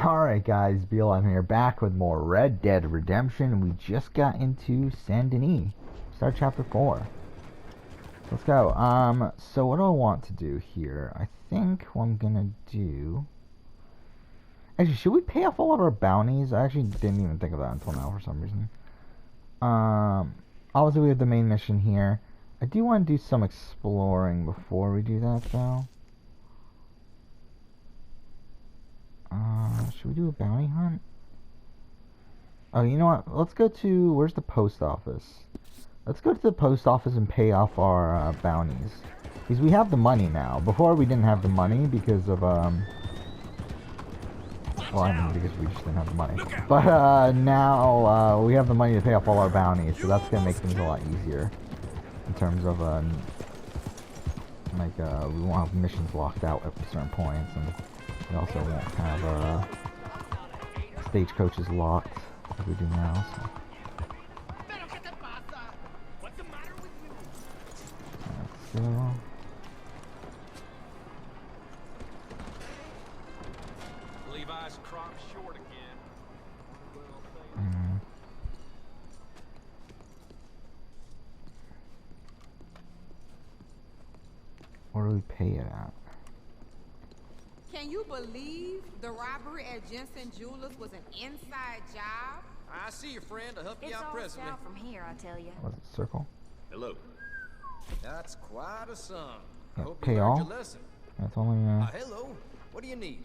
Alright guys, BLM here, back with more Red Dead Redemption. We just got into Saint Denis. Start chapter 4. Let's go. So what do I want to do here? I think what I'm gonna do... Actually, should we pay off all of our bounties? I actually didn't even think of that until now for some reason. Obviously we have the main mission here. I do want to do some exploring before we do that though. Should we do a bounty hunt? Oh, you know what? Let's go to... Where's the post office? Let's go to the post office and pay off our bounties. Because we have the money now. Before we didn't have the money because of... Well, I mean because we just didn't have the money. But now we have the money to pay off all our bounties. So that's going to make things a lot easier. In terms of... we won't have missions locked out at certain points. And we also won't have... stagecoaches locked as we do now. So. Let's go. Levi's crop short again. Where do we pay it at? Can you believe the robbery at Jensen Jewelers was an inside job? I see your friend. I'll help you out presently. It's all south from here, I tell you. Was it circle? Hello. That's quite a sum. Yeah, Hope pay you learned all? your lesson. That's only Hello. What do you need?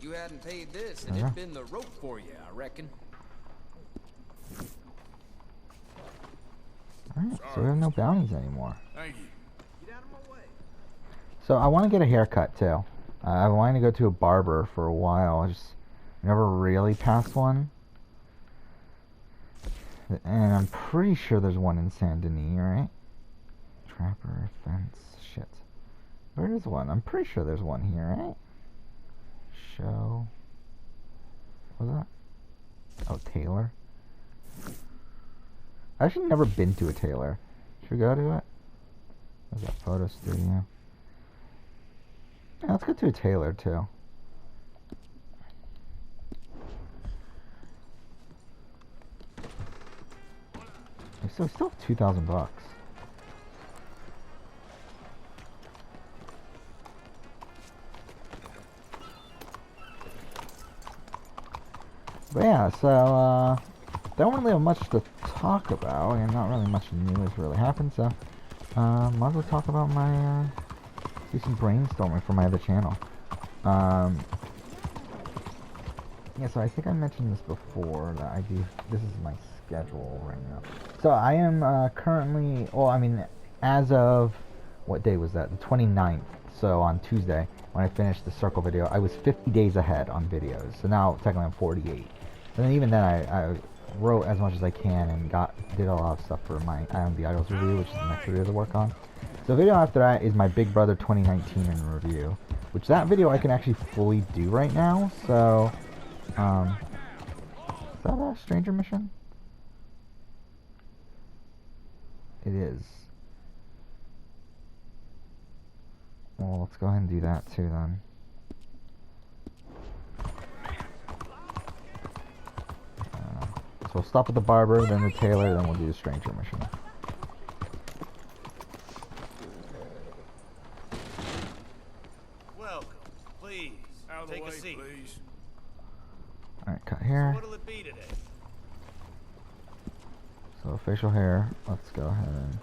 You hadn't paid this, and it'd been the rope for you, I reckon. Alright, so we have no bounties anymore. Thank you. Get out of my way. So I want to get a haircut too. I wanted to go to a barber for a while. I just never really passed one. And I'm pretty sure there's one in Saint Denis, right? Trapper, fence, shit. Where is one? I'm pretty sure there's one here, right? Show. What was that? Oh, Taylor. I've actually never been to a tailor. Should we go to it? There's that photo studio. Yeah, let's go to a tailor too. So we still have $2,000. But yeah, so don't really have much to talk about, and not really much new has really happened, so might as well talk about my do some brainstorming for my other channel. Yeah, so I think I mentioned this before, that I do, this is my schedule right now. So I am currently, well, I mean, as of, what day was that? The 29th, so on Tuesday, when I finished the circle video, I was 50 days ahead on videos, so now technically I'm 48. And then even then I wrote as much as I can and did a lot of stuff for my Eye on the Idols review, which is the next video to work on. So the video after that is my Big Brother 2019 in review, which that video I can actually fully do right now. So, is that a stranger mission? It is. Well, let's go ahead and do that too then. So we'll stop at the barber, then the tailor, then we'll do the stranger mission. Welcome. Please, take a seat. Please. Alright, cut hair. What'll it be today? So facial hair, let's go ahead and...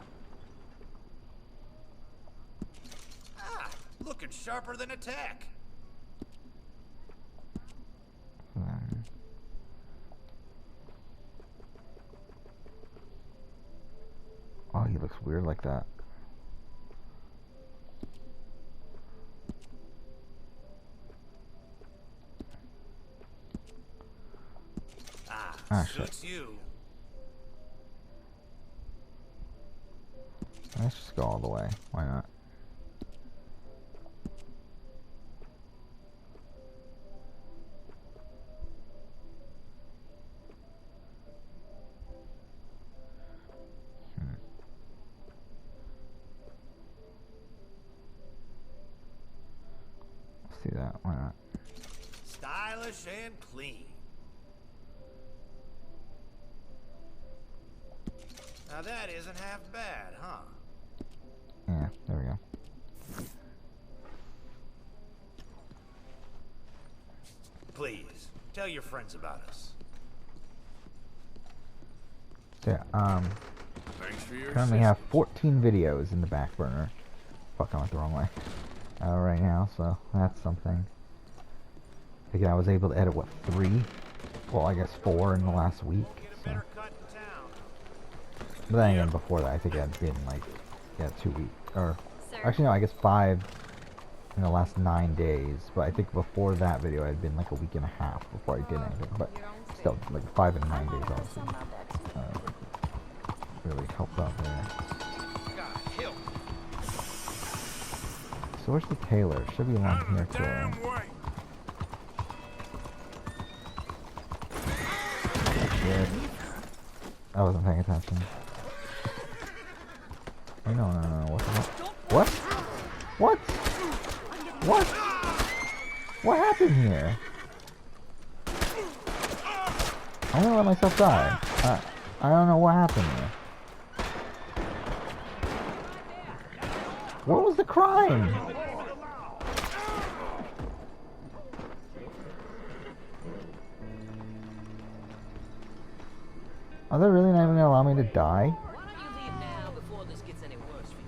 Looking sharper than a tack. Then... Oh, he looks weird like that. Ah, shit. Suits you. Let's just go all the way. Why not? do that. Why not? Stylish and clean. Now that isn't half bad, huh? Yeah, there we go. Please, tell your friends about us. So yeah, Thanks for your currently have 14 videos in the back burner. Fuck, I went the wrong way. Right now, so that's something. Again, I was able to edit, what, 3? Well, I guess 4 in the last week. So. But then again, before that, I think it had been like, yeah, 2 weeks. Or, actually, no, I guess 5 in the last 9 days. But I think before that video, it had been like a week and a half before I did anything. But still, like 5 and 9 days, obviously. Really helped out there. So where's the tailor? Should be along here too. Shit. I wasn't paying attention. Oh, no. What? What? What? What happened here? I'm gonna let myself die. I don't know what happened here. What was the crime? Are they really not even gonna allow me to die? Why don't you leave now before this gets any worse for you?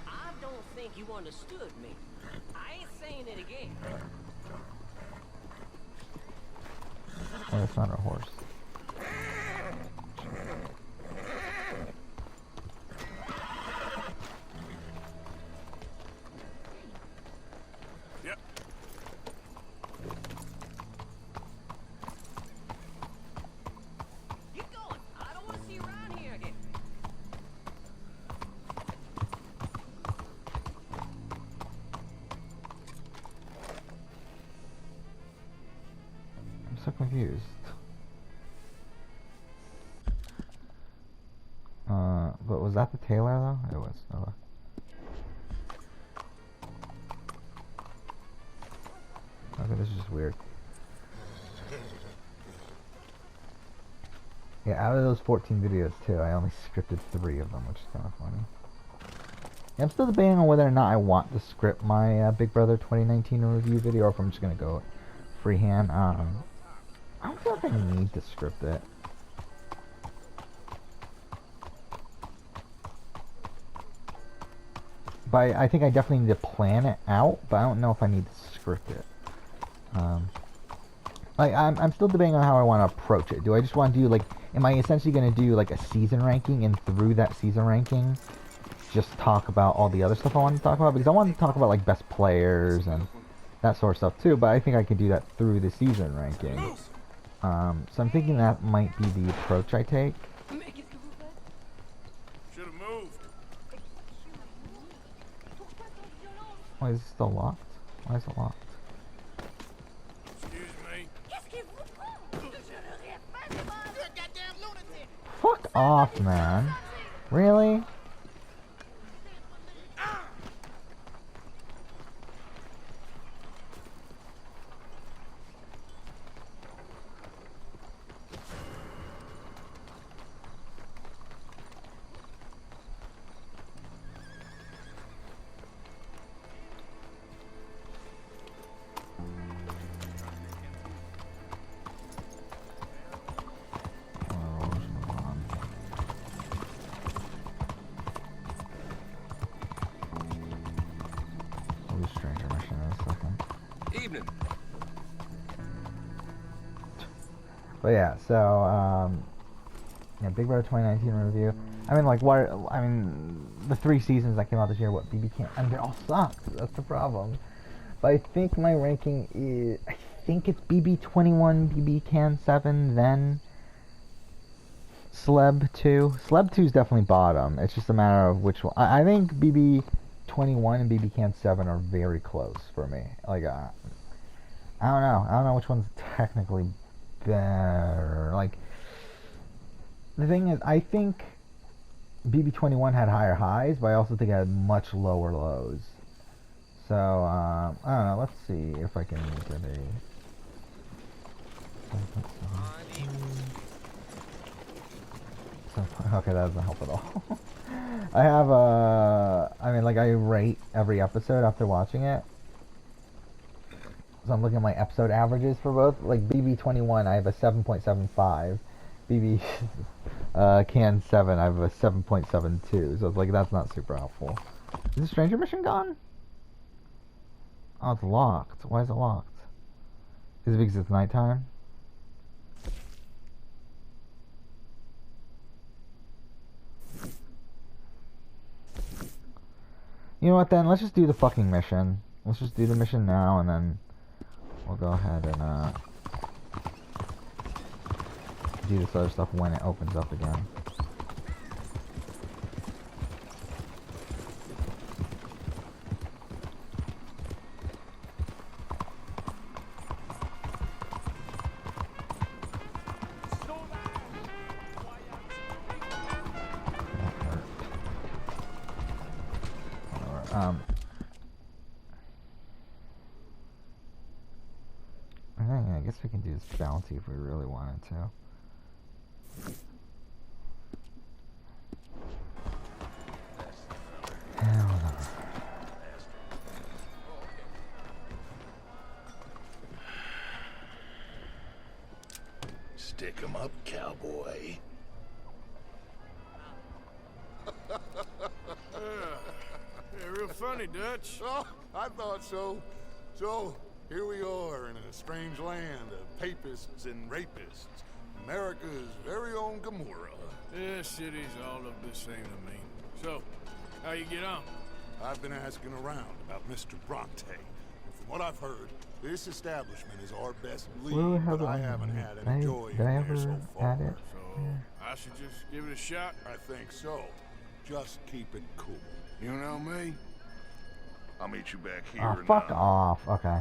I don't think you understood me. I ain't saying it again. Well, it's not a horse. Yep. Get going. I don't want to see you around here again. I'm so confused. But was that the tailor though? It was. Okay. Okay, this is just weird. Yeah, out of those 14 videos too, I only scripted 3 of them, which is kind of funny. Yeah, I'm still debating on whether or not I want to script my Big Brother 2019 review video, or if I'm just gonna go freehand. I don't feel like I need to script it. But I think I definitely need to plan it out, but I don't know if I need to script it. Like, I'm still debating on how I want to approach it. Do I just want to do, like, am I essentially going to do, like, a season ranking, and through that season ranking, just talk about all the other stuff I want to talk about? Because I want to talk about, like, best players and that sort of stuff, too, but I think I could do that through the season ranking. So I'm thinking that might be the approach I take. Should have moved. Why is it still locked? Why is it locked? Excuse me. Fuck off, man. Really? Evening. But yeah, so yeah, Big Brother 2019 review. I mean, like, what? I mean, the 3 seasons that came out this year, what BB Can? I mean, they all sucked. That's the problem. But I think my ranking is, I think it's BB 21, BB Can 7, then Celeb 2. Celeb 2 is definitely bottom. It's just a matter of which one. I think BB 21 and BB Can 7 are very close for me. Like, I don't know. I don't know which one's technically better. Like, the thing is, I think BB21 had higher highs, but I also think it had much lower lows. So, I don't know, let's see if I can get a... Okay, that doesn't help at all. I have I mean, like, I rate every episode after watching it. So I'm looking at my episode averages for both. Like, BB21, I have a 7.75. BB Can 7, I have a 7.72. So it's like, that's not super helpful. Is the stranger mission gone? Oh, it's locked. Why is it locked? Is it because it's nighttime? You know what then? Let's just do the fucking mission. Let's just do the mission now and then we'll go ahead and do this other stuff when it opens up again. I guess we can do this bounty if we really wanted to. Yeah, whatever. Stick 'em up, cowboy. Yeah, real funny, Dutch. Oh, I thought so. So, here we are in a strange land of papists and rapists. America's very own Gamora. Yeah, cities all look the same to me. So, how you get on? I've been asking around about Mr. Bronte. And from what I've heard, this establishment is our best lead, but I haven't had any joy Did I in there ever so add far. it? So, I should just give it a shot? I think so. Just keep it cool. You know me? I'll meet you back here. Oh, fuck off. Okay.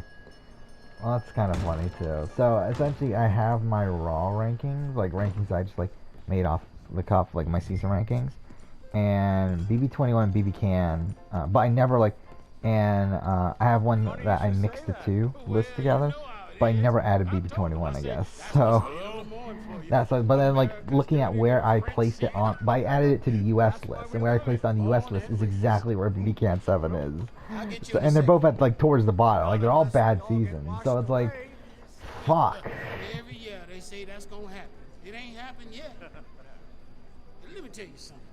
Well, that's kind of funny, too. So, essentially, I have my Raw rankings, like, rankings I just, like, made off the cuff, like, my season rankings. And BB21 and BB Can, but I never, like, and, I have one that I mixed the two lists together, but I never added BB21, I guess. So, that's, like, but then, like, looking at where I placed it on, but I added it to the US list, and where I placed it on the US list is exactly where BB Can 7 is. So, and they're both at, like, towards the bottom, like, they're all bad seasons, so it's like, fuck. Every year they say that's gonna happen. It ain't happened yet. Let me tell you something.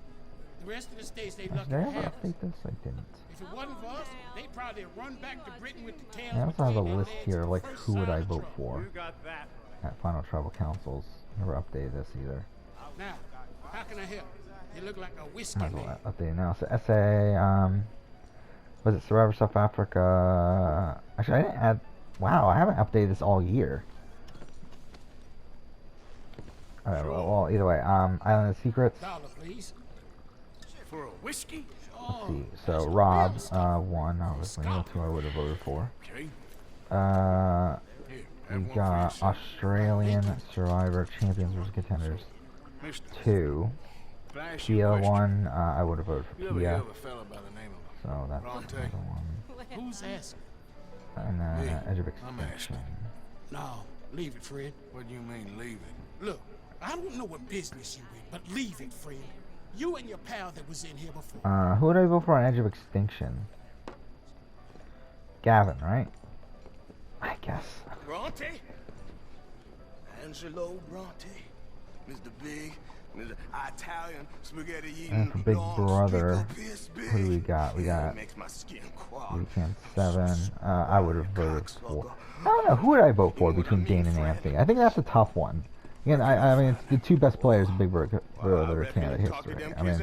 The rest of the states, they lucky Did I to ever have us. update this? I didn't. If it wasn't for us, they'd probably run back to Britain with the tails. I also have a between their list legs here, at like, the first who would sign I of vote trouble. for at Final Tribal Councils. Never updated this either. Now, how can I help? You look like a whiskey Might as man. well update it now. So SA, was it Survivor South Africa? Actually, I didn't add. Wow, I haven't updated this all year. Alright, well, either way, Island of Secrets. $1, please. For a whiskey? Let's see. So Rob, one obviously. That's who I would have voted for. Okay. We Have one got for yourself. Australian Survivor Champions vs Contenders Mister, 2. can I ask you a Pia question? 1. I would have voted You for ever hear Pia. of a fella by the name of So that's Bronte? another one. Who's asking? And then Me. Edge of I'm Extinction. No, leave it, Fred. What do you mean, leave it? Look, I don't know what business you in, but leave it, Fred. You and your pal that was in here before. Who would I vote for on Edge of Extinction? Gavin, right? I guess. Bronte? Angelo Bronte. Mr. Big, Mr. Italian, spaghetti eating, And for Big Brother, big. who do we got? We got Makes my skin crawl. Weekend 7. I would have voted for. I don't know. Who would I vote for between Dane and Anthony? I think that's a tough one. Again, I mean, it's the two best players in Big Brother Canada history. I mean,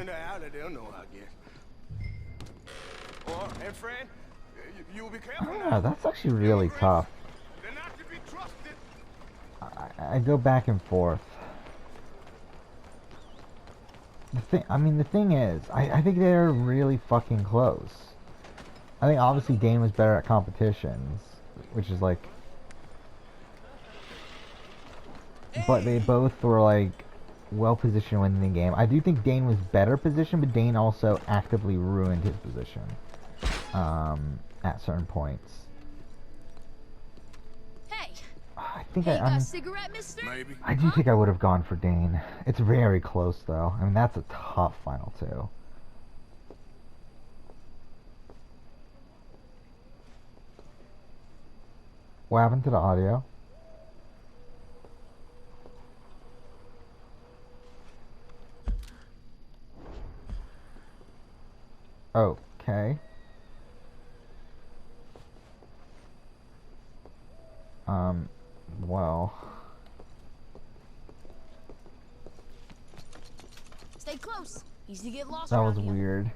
And Fred, you'll be I careful don't now. know. That's actually really tough. They're not to be trusted. I go back and forth. The thing is, I think they're really fucking close. I think obviously Dane was better at competitions, which is like, but they both were like well positioned within the game. I do think Dane was better positioned, but Dane also actively ruined his position at certain points. Hey, I think hey, got a cigarette, mister? Maybe. I do think I would have gone for Dane. It's very close though. I mean, that's a tough final two. What happened to the audio? Okay. Well. Stay close. Easy to get lost. That was around here. weird.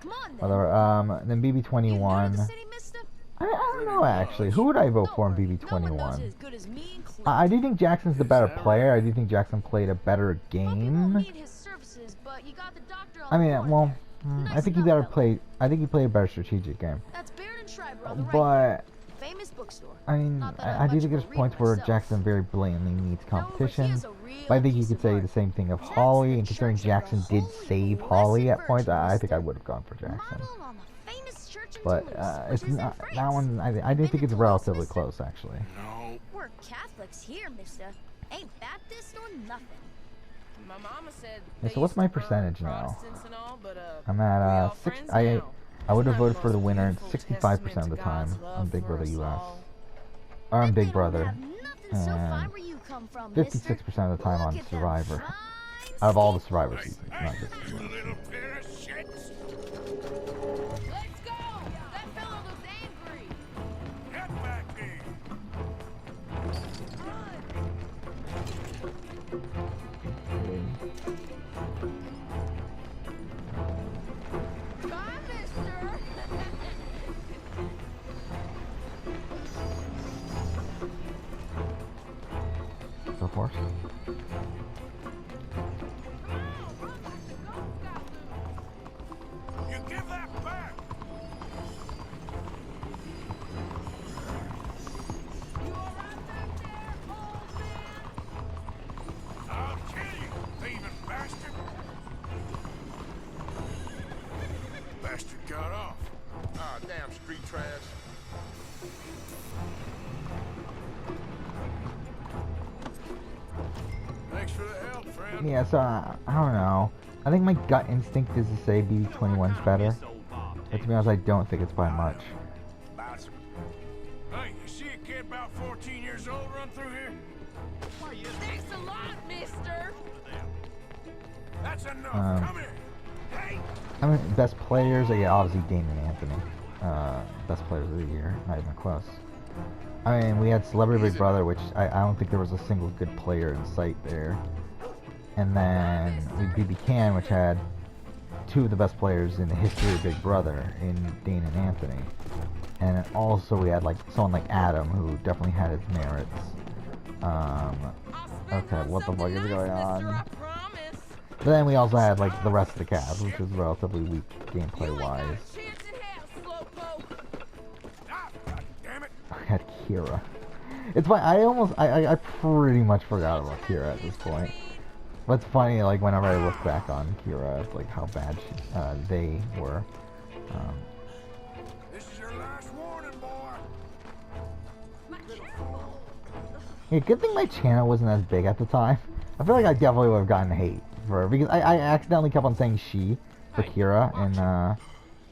Come on, then. Whatever. Then You new to BB21. the city, mister? I don't know actually. Who would I vote for in Don't worry, no one knows BB21? it as good as me and Clint. I do think Jackson's the better player. I do think Jackson played a better Hope you won't game. need his services, but you got the doctor on I mean, the phone. well, I Nice think he enough, better fella. played. I think he played a better strategic game. That's Baird and Schreiber on the right. But Famous bookstore. I mean, Not that I I'm do much think of a there's points reader where myself. Jackson very blatantly needs No, but he competition. is a real But I think you piece could of say art. the same thing of Jackson Holly, and the considering Church of Jackson the did Holy save Blessed Holly at points, Virgin, I think I mister. would have gone for Jackson. Model on the famous church in But Toulouse, it's which is in not that France. one. I do Been think to it's Toulouse, relatively mister? close actually. No. We're Catholics here, mister. Ain't Baptist or nothing. My mama said Yeah, they so what's used my to burn percentage now? Protestants and all, but, I'm we at all 6. friends I now. would have Isn't that voted the for the most winner beautiful 65% of the testament to time God's love on Big for Brother us US. all? Or on Bet Big they don't Brother. have nothing so fine And where you come from, 56% of the time mister. on Look at them Survivor. fine Out of all the skateboards. Survivor seasons, not just You little pair of shits. Let's go! That fellow looks angry. Get back here. Bye, mister. Of course. You give that back. I'll kill you, thieving bastard. Bastard got off. Ah, damn street trash. Thanks for the help, friend. Yeah, so I don't know. I think my gut instinct is to say BB21's better. But to be honest, I don't think it's by much. Hey, you see a kid about 14 years old run through here? Thanks a lot, mister. That's enough. Come here. Hey! I mean, best players, yeah, obviously Dane and Anthony. Best players of the year, not even close. I mean, we had Celebrity Big Brother, which I don't think there was a single good player in sight there. And then we BB Can, which had 2 of the best players in the history of Big Brother in Dane and Anthony. And then also we had like someone like Adam, who definitely had his merits. Okay, what the fuck is going on? But then we also had like the rest of the cast, which was relatively weak gameplay wise. Ah, God damn it! I had Kira. It's fine. I pretty much forgot about Kira at this point. But it's funny, like whenever I look back on Kira, it's like how bad they were. This is your last warning, boy. Yeah, good thing my channel wasn't as big at the time. I feel like I definitely would have gotten hate for her, because I accidentally kept on saying she for Kira in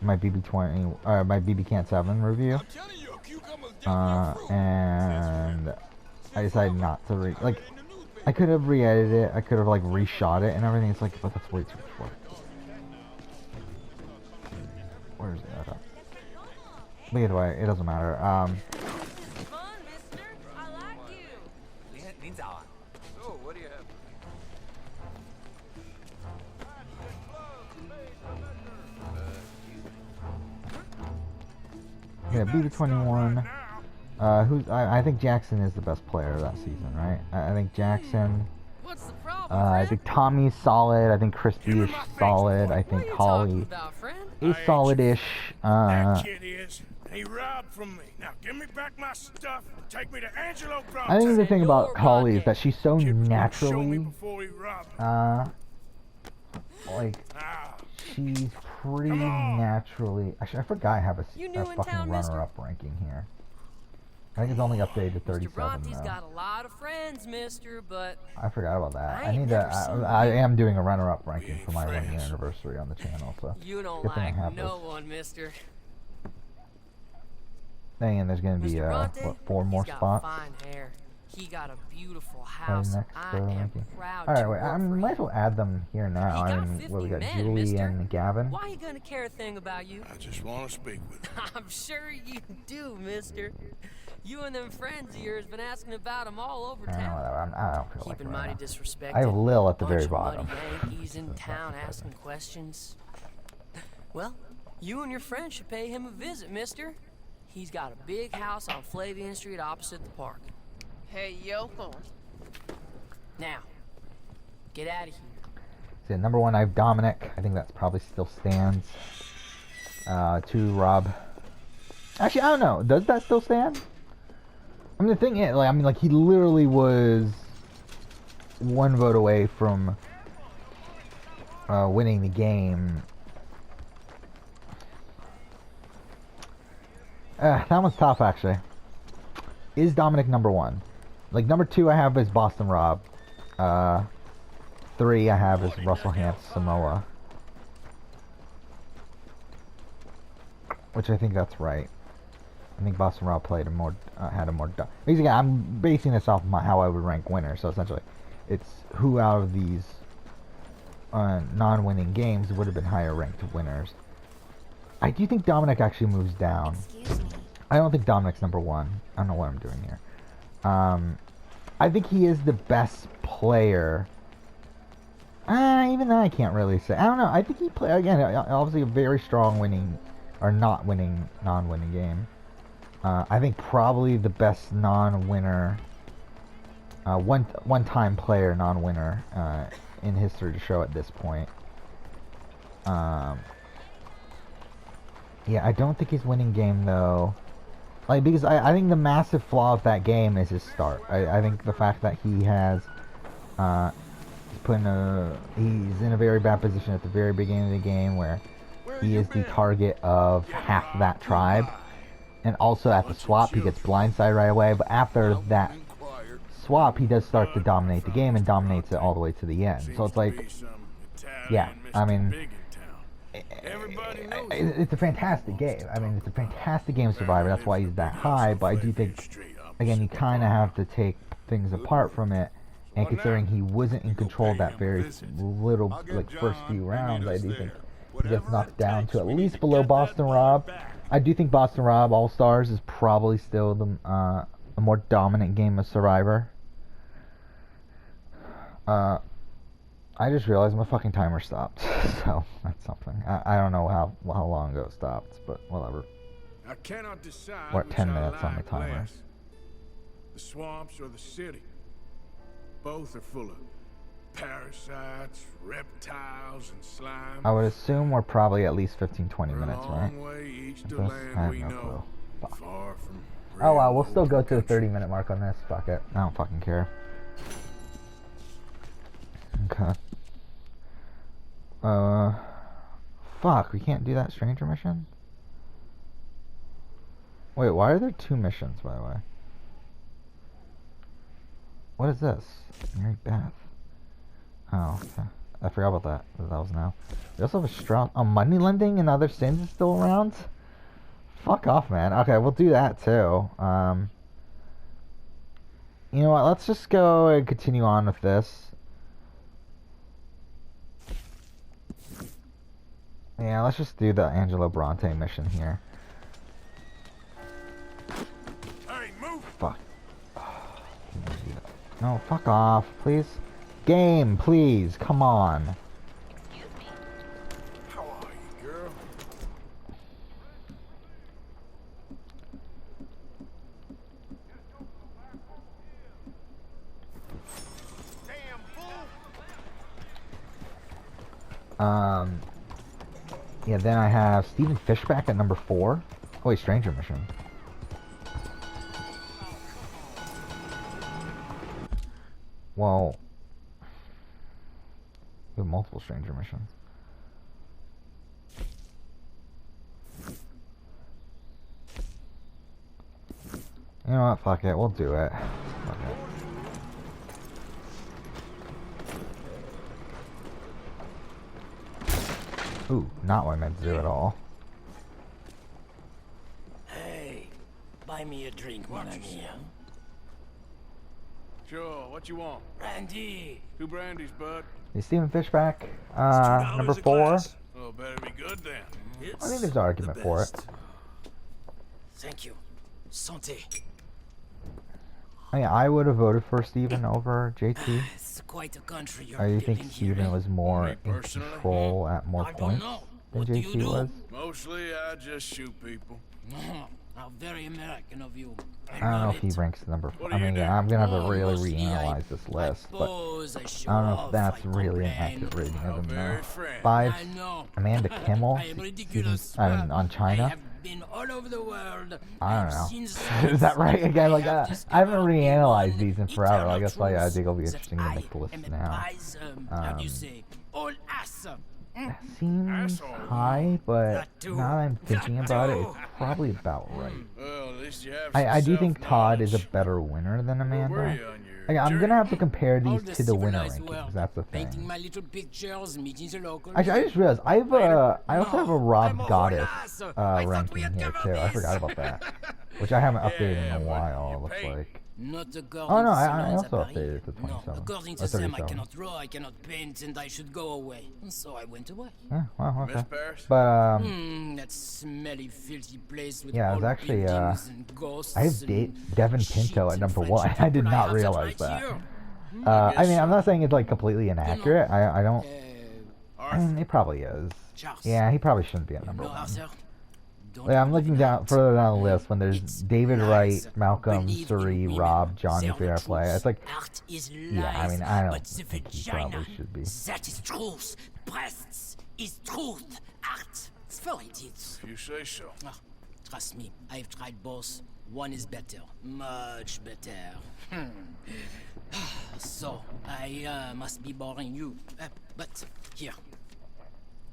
my BB20 my BB Can 7 review. And I decided not to I could have re-edited it, I could have like reshot it and everything. It's like, but that's way too much work. Where's that? But either way, it doesn't matter. Fun, mister. I like you. So, what do you have? Yeah, BB21. I think Jackson is the best player of that season, right? I think Jackson. What's the problem, I think Tommy's solid. I think Christy is solid. I What are think you Holly talking about, friend? is solid-ish. That kid is. He robbed from me. Now give me back my stuff and take me to Angelo I Bronte. think the thing about Senor Holly is Bronte. that she's so Show me naturally, before he robs me. like, Ah, she's pretty Come on. naturally. Actually, I forgot I have a You new in fucking town, mister? runner-up ranking here. I think it's only updated to Mr. 37 Bronte's though. got a lot of friends, mister, but I forgot about that. I I ain't need never to. seen I you. am doing a runner-up ranking ain't for my 1 year friends. anniversary on the channel, so you don't good thing I like have no this. one, mister. And there's gonna be Mr. Bronte, what, 4 more he's got spots. fine hair. He got a beautiful Right house. next I to am ranking. proud All right, to wait. I work for might him. as well add them here now. He I got mean, 50 what we got? men, Julie mister. and Gavin. Why you gonna care a thing about you? I just want to speak with you. I'm sure you do, mister. You and them friends of yours been asking about him all over I don't know, town. whatever. I don't feel like Keeping it right mighty now. disrespected. I have Lil at the Bunch very of bottom. muddy Yankees in town asking questions. Well, you and your friend should pay him a visit, mister. He's got a big house on Flavian Street opposite the park. Hey, Yoko. Now, get out of here. So number 1, I have Dominic. I think that's probably still stands. 2, Rob. Actually, I don't know. Does that still stand? I mean, the thing is, like, he literally was 1 vote away from winning the game. That one's tough, actually. Is Dominic number 1? Like, number 2 I have is Boston Rob. 3 I have is Russell Hance Samoa. Which I think that's right. I think Boston Rob played a more, had a more... Basically, I'm basing this off of how I would rank winners. So essentially, it's who out of these non-winning games would have been higher ranked winners. I do think Dominic actually moves down. Excuse me. I don't think Dominic's number 1. I don't know what I'm doing here. I think he is the best player. Even then I can't really say. I don't know. I think he played, again, obviously a very strong winning, or non-winning game. I think probably the best non-winner, one-time player non-winner in history to show at this point. Yeah, I don't think he's winning game though. Like, because I think the massive flaw of that game is his start. I think the fact that he has he's in a very bad position at the very beginning of the game where he is the target of half that tribe, and also at the swap he gets blindsided right away, but after that swap he does start to dominate the game and dominates it all the way to the end. So it's like, yeah, I mean, it's a fantastic game. I mean, it's a fantastic game of Survivor. That's why he's that high. But I do think, again, you kind of have to take things apart from it. And considering he wasn't in control that very little, like, first few rounds, I do think he gets knocked down to at least below Boston Rob. I do think Boston Rob All Stars is probably still the a more dominant game of Survivor. I just realized my fucking timer stopped, so that's something. I don't know how long ago it stopped, but whatever. I cannot decide. We're at 10 which I minutes on the like timer. less. The swamps or the city. Both are full of parasites, reptiles, and slime. I would assume we're probably at least 15-20 minutes, right? Long way east This? of I land have we no know. clue. Fuck. Far from Oh wow, real we'll still go to the country. 30-minute mark on this. Fuck it. I don't fucking care. Okay. Fuck, we can't do that stranger mission? Wait, why are there 2 missions, by the way? What is this? Mary Beth. Oh, okay. I forgot about that. That was now. We also have a strong... Oh, money lending and other sins is still around? Fuck off, man. Okay, we'll do that, too. You know what? Let's just go and continue on with this. Yeah, let's just do the Angelo Bronte mission here. Hey, move! Fuck. No, fuck off, please. Game, please. Come on. How are you, girl? Yeah, then I have Stephen Fishback at number 4. Oh wait, Stranger Mission. Well, we have multiple stranger missions. You know what? Fuck it. We'll do it. Fuck it. Ooh, not what I meant to do at all. Hey, buy me a drink, mon ami. Sure, what you want? Brandy. 2 brandies, bud. Is Stephen Fish back? Number 4. Oh, better be good then. I think there's an argument for it. Thank you. Santé. I mean, I would have voted for Stephen over JT. It's quite a country you're Or you think living Stephen here. was more in control at more points than JT was? Mostly, I just shoot people. How very American of you. I don't know if he ranks number 4. I mean, yeah, I'm gonna have to really reanalyze this list, but I don't know if that's really an accurate rating of him now. 5, Amanda Kimmel, on China. Been all over the world. I don't know. Is that right? Again, like I haven't reanalyzed these in forever. Like that's why I think it'll be interesting to make the list now. How do you say? All ass. Seems high, but now that I'm thinking about it, it's probably about right. Well, at least you have I do think Todd is a better winner than Amanda. I'm gonna have to compare these to the winner rankings. That's the thing. Painting my little pictures, meeting the locals. Actually, I just realized I also have a Rob Goddess ranking here too. I forgot about that, which I haven't updated in a while. It looks like. Oh no, I also updated it to 27. According to them, I cannot draw, I cannot paint, and I should go away. And so I went away. Yeah, well, okay. But that smelly, filthy place with yeah, it was actually buildings and ghosts I have Devin Pinto at number 1. I did not realize that. I mean, I'm not saying it's like completely inaccurate. I don't. I mean, it probably is. Yeah, he probably shouldn't be at number 1. Yeah, I'm looking down further down the list when there's David Wright, Malcolm, Suri, Rob, Johnny Fair Play. It's like, yeah, I mean, I don't think he probably should be. That is truth. Breasts is truth. Art. It's very it. If you say so. Oh, trust me, I've tried both. One is better. Much better. So, I must be boring you. But, here.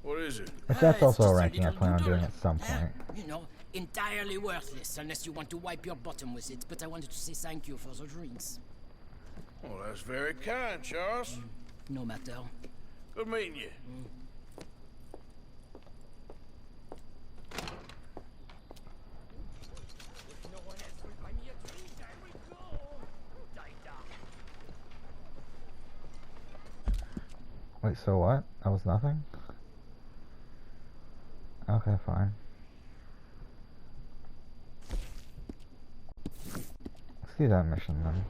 What is it? But that's also a ranking I plan on doing at some point. You know, entirely worthless unless you want to wipe your bottom with it. But I wanted to say thank you for the drinks. Well, that's very kind, Charles. No matter. Good meeting you. Wait, so what? That was nothing? Okay, fine. Let's do that mission then.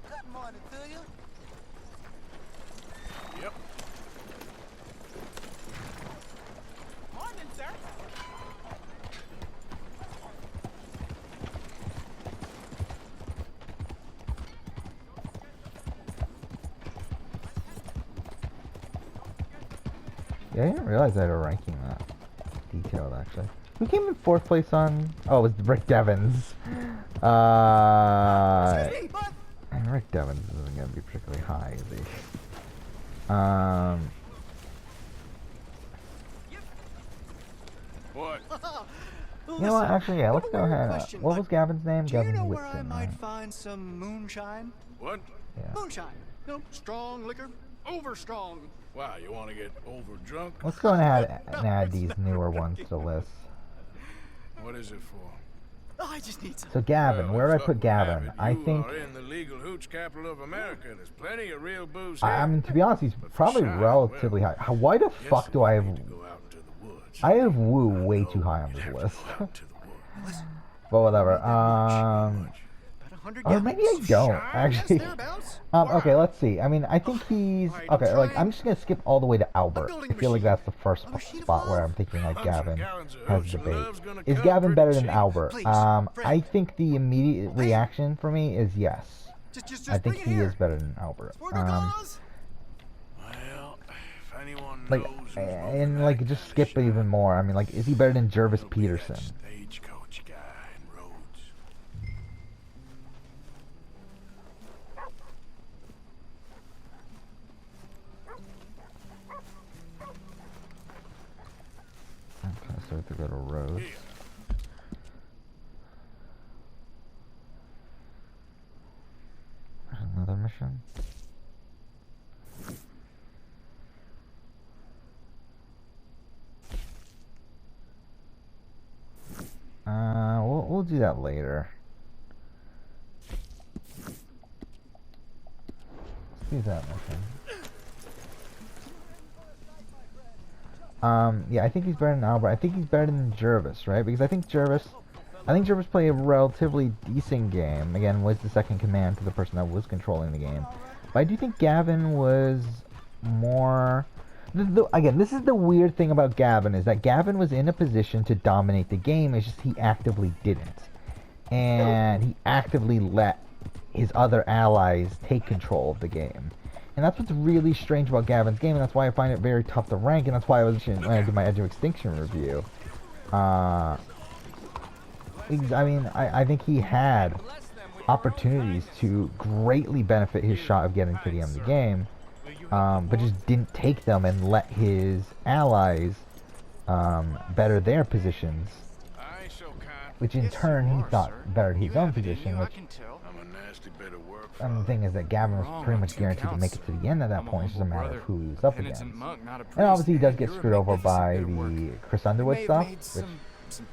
Good morning to you. Yep. Morning, sir. Yeah, I didn't realize I had a ranking that detailed actually. Who came in 4th place on? Oh, it was Rick Devens. And Rick Devens isn't gonna be particularly high, is he? What? You know what? Actually, yeah. Let's go ahead. What was Gavin's name? Do you Gavin know where Whitson, I might right? find some moonshine? What? Yeah. Moonshine. No, strong liquor. Over strong. Wow, you want to get over drunk? Let's go ahead and add these newer ones to the list. What is it for? Oh, I just need some. So Gavin, where do I put Gavin? I think. You are in the legal hooch capital of America. There's plenty of real booze I here. mean, to be honest, he's probably relatively high. Why the fuck do I have? I have Woo way too high on this list. But whatever. Or maybe I don't actually. Okay, let's see. I mean, I think he's okay. Like, I'm just gonna skip all the way to Albert. I feel like that's the first spot where I'm thinking like Gavin has debate. Is Gavin better than Albert? I think the immediate reaction for me is yes. I think he is better than Albert. Like, and like just skip even more. I mean, like, is he better than Jervis Peterson? have to go to Rhodes. There's another mission. We'll do that later. Let's do that mission. Yeah, I think he's better than Albert. I think he's better than Jervis, right? Because I think Jervis played a relatively decent game. Again, was the second command to the person that was controlling the game. But I do think Gavin was more... Again, this is the weird thing about Gavin, is that Gavin was in a position to dominate the game, it's just he actively didn't. And he actively let his other allies take control of the game. And that's what's really strange about Gavin's game, and that's why I find it very tough to rank, and that's why I was when I did my Edge of Extinction review. I mean, I think he had opportunities to greatly benefit his shot of getting to the end of the game, but just didn't take them and let his allies better their positions, which in turn he thought bettered his own position, which... And the thing is that Gavin was pretty much guaranteed to make it to the end at that point. It's just a matter of who he was up against. And obviously he does get screwed over by the Chris Underwood stuff,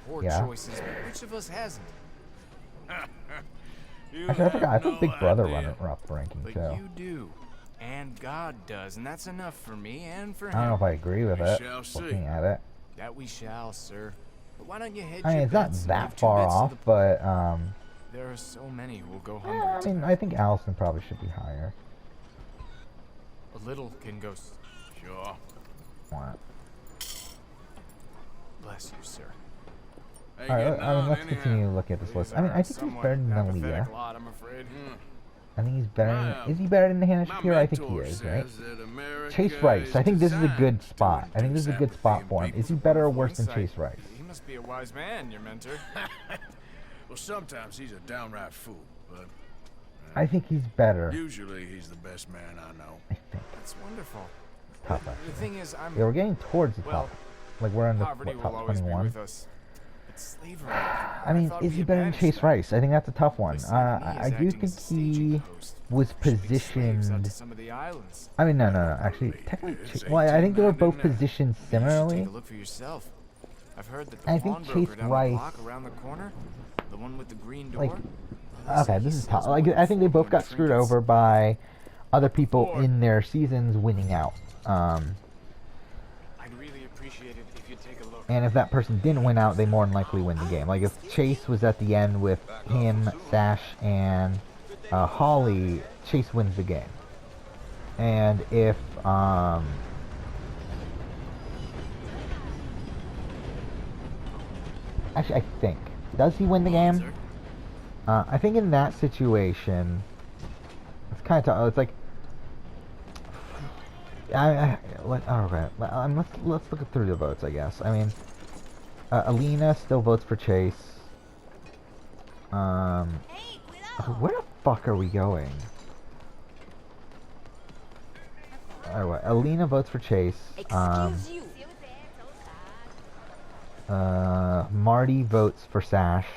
which, yeah. Which of us hasn't? Actually, I forgot. I think Big Brother run up ranking too. But you do, and God does, and that's enough for me and for him. I don't know if I agree with it. Looking at it, that we shall, sir. But why don't you hedge I mean, your it's not bets and that give 2 far bits to off, the... but There are so many who will go I hungry. mean, I think Allison probably should be higher. A little can go. Sure. What? Bless you, sir. Alright, I mean, let's continue to look at this list. I mean, I think he's better than Aaliyah. I'm afraid. I think he's better than... Is he better than Hannah Shapiro? I think he is, right? Chase Rice. I think this is a good spot. I think this is a good spot for him. Is he better or worse than Chase Rice? He must be a wise man, your mentor. Well, sometimes he's a downright fool, but... I think he's better. Usually he's the best man I know. I think. That's wonderful. Tough, actually. The thing is, Yeah, we're getting towards the top. Like, we're in the what, top 21. Slavery. I mean, is he better than Chase Rice? I think that's a tough one. I do think he was positioned... I mean, no. Actually, technically... Well, I think they were both positioned similarly. Take a look for yourself. I've heard that the I think Chase Rice... around the corner, the one with the green door. Like, okay, this is tough. Like, I think they both got screwed over by other people in their seasons winning out. I'd really appreciate it if you take a look. And if that person didn't win out, they more than likely win the game. Like, if Chase was at the end with him, Sash, and Holly, Chase wins the game. And if, actually, I think. Does he win the game? I think in that situation, it's kind of tough. It's like, let's look through the votes, I guess. I mean, Alina still votes for Chase. Where the fuck are we going? Alright, Alina votes for Chase. Marty votes for Sash.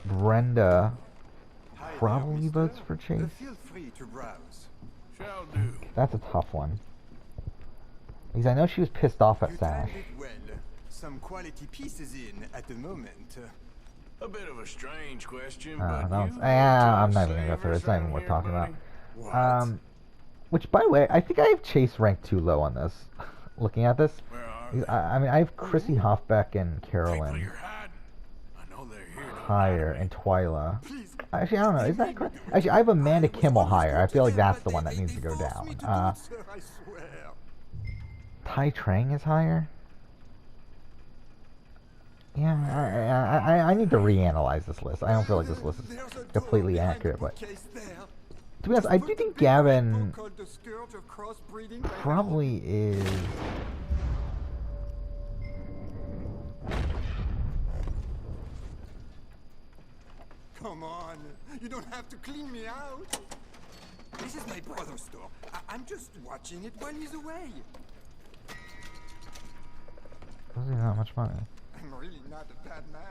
Brenda probably votes for Chase. Feel free to browse. Shall do. That's a tough one. Because I know she was pissed off at Sash. Well, some quality pieces in at the moment. A bit of a strange question, I'm but not even gonna go through it. It's not even worth talking about. Which, by the way, I think I have Chase ranked too low on this. Looking at this, I mean, I have Chrissy Hoffbeck and Carolyn higher, and Twyla. Actually, I don't know. Is that correct? Actually, I have Amanda Kimmel higher. I feel like that's the one that needs to go down. Tai Trang is higher. Yeah, I need to reanalyze this list. I don't feel like this list is completely accurate, but to be honest, I do think Gavin probably is. Come on, you don't have to clean me out. This is my brother's store. I'm just watching it while he's away. This costing that much money? I'm really not a bad man.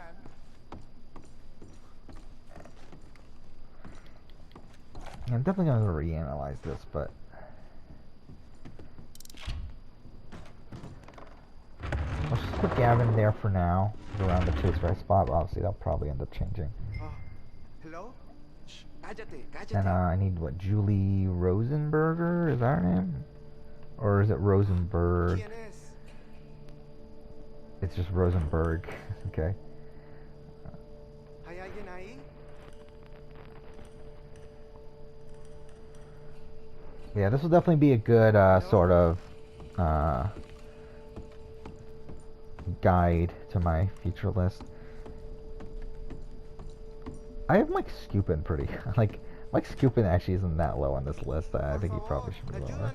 I'm definitely gonna reanalyze this, but let's just put Gavin there for now, around the chase right spot. But obviously, that'll probably end up changing. Hello? Shh, And I need what, Julie Rosenberger? Is that her name, or is it Rosenberg? It's just Rosenberg. Okay. ¿Hay alguien ahí? Yeah, this will definitely be a good sort of guide to my future list. I have Mike Skupin pretty like Mike Skupin actually isn't that low on this list. I think he probably should be lower.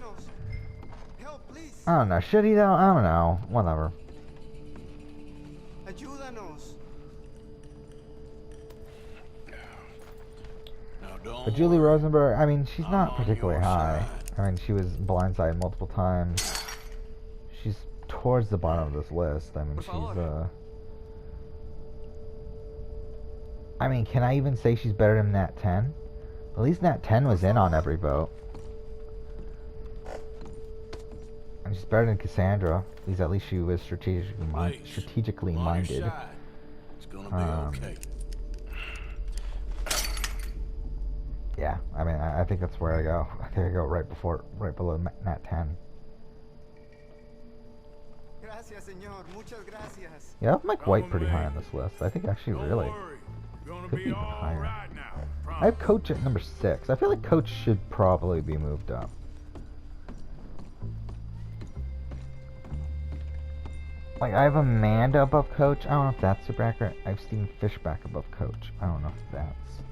I don't know. Should he though? I don't know. Whatever. Ayúdanos. But Julie Rosenberg, I mean, she's not particularly high. I mean, she was blindsided multiple times. She's towards the bottom of this list. I mean, she's I mean, can I even say she's better than Nat 10? At least Nat 10 was in on every vote. And she's better than Cassandra. At least she was strategically minded. It's gonna be okay. Yeah, I mean, I think that's where I go. I think I go right below Nat 10. Gracias, señor. Muchas gracias. Yeah, I have Mike White pretty high on this list. I think actually really could be even higher. I have Coach at number 6. I feel like Coach should probably be moved up. Like, I have Amanda above Coach. I don't know if that's super accurate. I have Stephen Fishback above Coach. I don't know if that's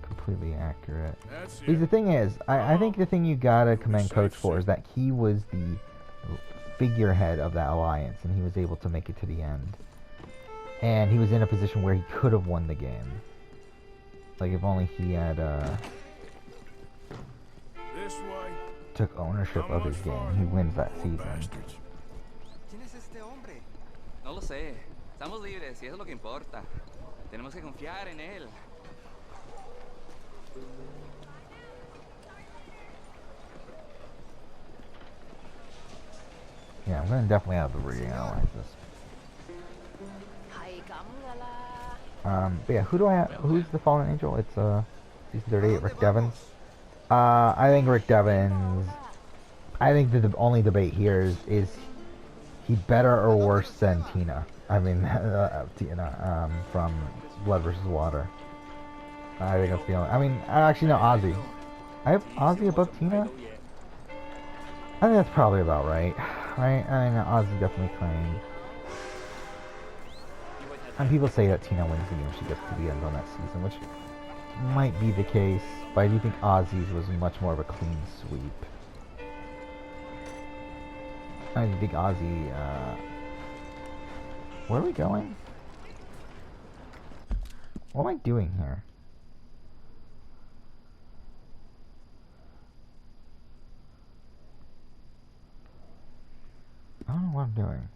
completely accurate. Because the thing is, I think the thing you gotta commend Coach for is that he was the figurehead of that alliance, and he was able to make it to the end. And he was in a position where he could have won the game. Like, if only he had took ownership of his game, he wins that season. ¿Quién es este hombre? No lo sé. Estamos libres y eso es lo que importa. Tenemos que confiar en él. Yeah, I'm gonna definitely have to reanalyze this. But yeah, who do I have? Who's the fallen angel? It's season 38, Rick Devens. I think Rick Devens. I think the only debate here is he better or worse than Tina? I mean, Tina from Blood vs. Water. I think that's the only. I mean, actually no, Ozzy. I have Ozzy above Tina. I think that's probably about right. Right? I mean, Ozzy definitely claimed. And people say that Tina wins the game if she gets to the end on that season, which might be the case, but I do think Ozzy's was much more of a clean sweep. I do think Ozzy, where are we going? What am I doing here? I don't know what I'm doing.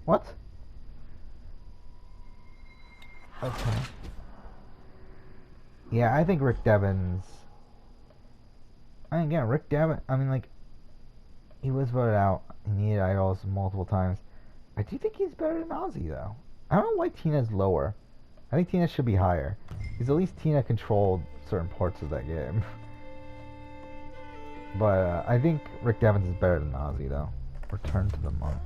What? Okay. Yeah, I think Rick Devens. I mean, again, Rick Devens. I mean, like, he was voted out. He needed idols multiple times. I do think he's better than Ozzy, though. I don't know why Tina's lower. I think Tina should be higher. Because at least Tina controlled certain parts of that game. But I think Rick Devens is better than Ozzy, though. Return to the Monk.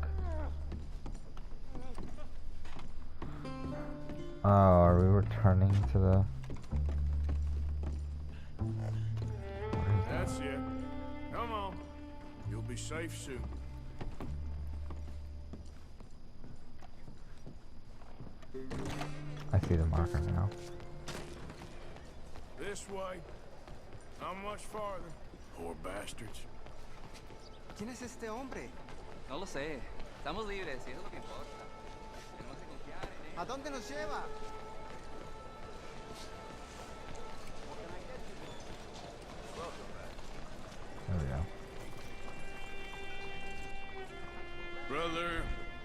Oh, are we returning to the... That's it. Come on. You'll be safe soon. I see the marker now. This way. How much farther? Poor bastards. ¿Quién es este hombre? No lo sé. Estamos libres y eso es lo que importa. Tenemos que confiar en él. ¿A dónde nos lleva?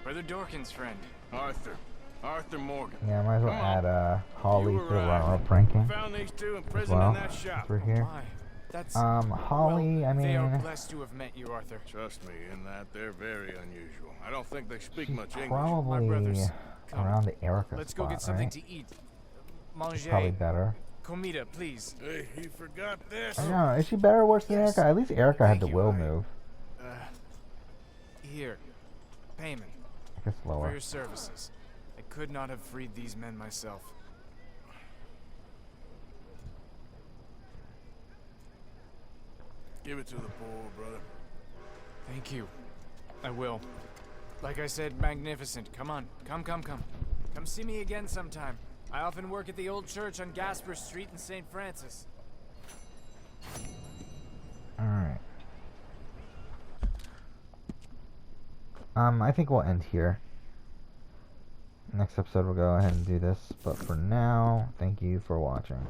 Brother Dorkin's friend. Arthur Morgan. Yeah, I might as well Come on. add Holly You to the were right. runner-up ranking Found these two in as prison well. in that shop. We're here. Why? That's Holly, well, I they are mean, blessed to have met you, Arthur. Trust me, in that they're very unusual. I don't think they speak she's much English. probably brothers. Come. around the Erica Let's spot, go get something right? to eat. She's probably Manger. better. Comida, please. Hey, he forgot this. I don't know, is she better or worse than Yes. Erica? At least Erica had Thank the you, will I- move. Here. Payment I guess for lower. your services. I could not have freed these men myself. Give it to the poor, brother. Thank you. I will. Like I said, magnificent. Come on. Come. Come see me again sometime. I often work at the old church on Gasper Street in St. Francis. Alright. I think we'll end here. Next episode we'll go ahead and do this, but for now, thank you for watching.